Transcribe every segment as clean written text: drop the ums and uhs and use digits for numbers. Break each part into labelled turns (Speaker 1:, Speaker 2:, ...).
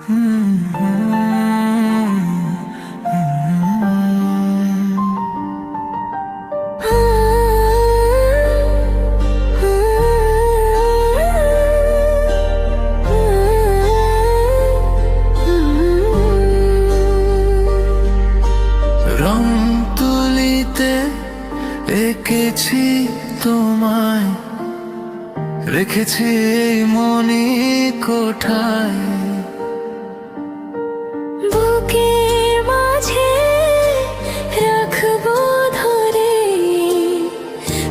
Speaker 1: রং তুলিতে এঁকেছি তোমায়, রেখেছি এই মনি কোঠায়।
Speaker 2: বুকের মাঝে রাখবো ধরে,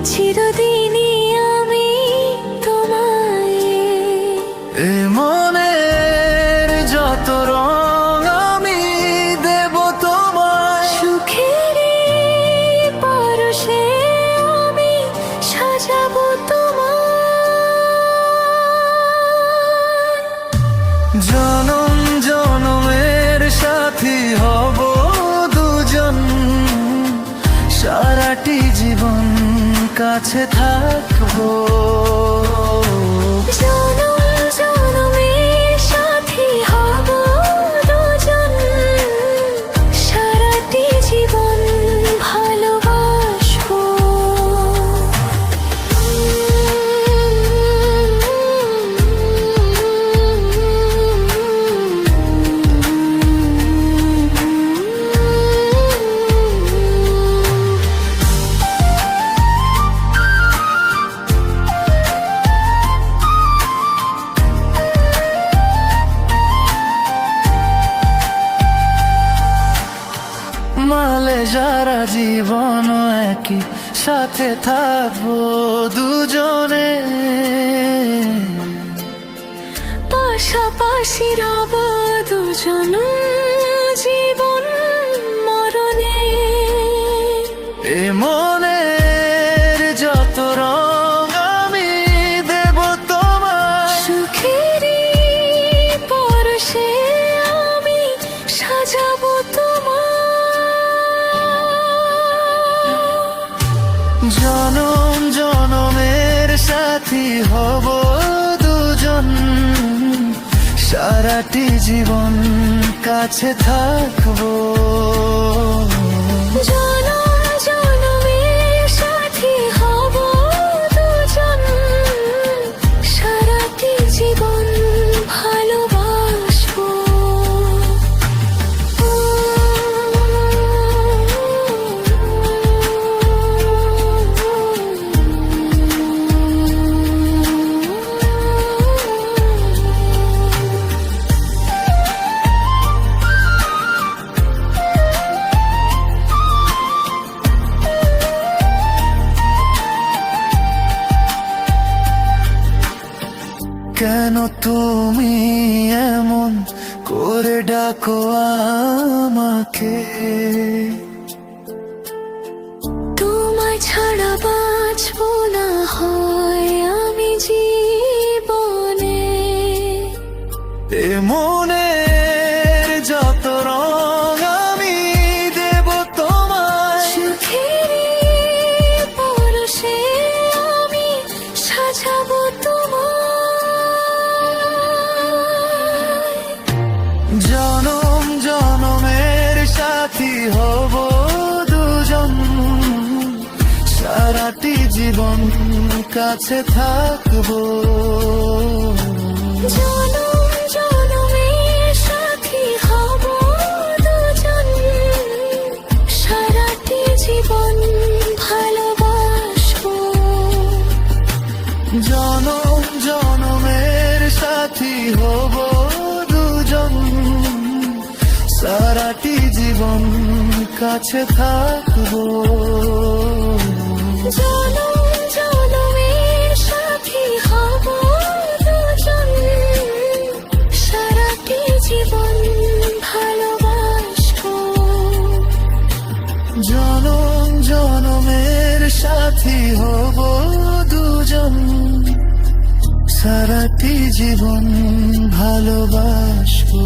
Speaker 2: চিরদিনই আমি তোমায়।
Speaker 1: এ মনের যত রং আমি দেব তোমায়,
Speaker 2: সুখের পরশে আমি সাজাবো তোমায়।
Speaker 1: জনম জনমের সাথী হব দুজন, সারাটি জীবন কাছে থাকবো।
Speaker 2: জনম জনমের সাথী হব দুজন, সারাটি জীবন ভালোবাসবো।
Speaker 1: মালে যারা জীবন একই সাথে থাকবো দুজনে,
Speaker 2: পাশাপাশি রব দুজন জীবন মরণে।
Speaker 1: এ মনের যত রং আমি দেব তোমায়,
Speaker 2: সুখের পরশে আমি সাজাবো তোমায়।
Speaker 1: জনম জনমের সাথী হব দুজন, সারাটি জীবন কাছে থাকবো।
Speaker 2: জনম জনমের সাথী হব দুজন, সারাটি জীবন ভালোবাসবো।
Speaker 1: কেন তুমি এমন করে ডাকো আমাকে,
Speaker 2: তোমায় ছাড়া বাঁচবো না হয় আমি জীবনে।
Speaker 1: এ মনের যত রং আমি দেব তোমায়,
Speaker 2: সুখের পরশে আমি সাজাবো তোমায়।
Speaker 1: জনম জনমের সাথী হব দুজন, সারাটি জীবন কাছে থাকবো।
Speaker 2: জনম জনমের সাথী হব দুজন, সারাটি জীবন ভালোবাসবো।
Speaker 1: জনম জনমের সাথী হব দুজন, সারাটি জীবন কাছে থাকবো।
Speaker 2: জনম জনমের সাথী হব দুজন, সারাটি জীবন ভালোবাসবো।
Speaker 1: জনম জনমের সাথী হব দুজন, সারাটি জীবন ভালোবাসবো।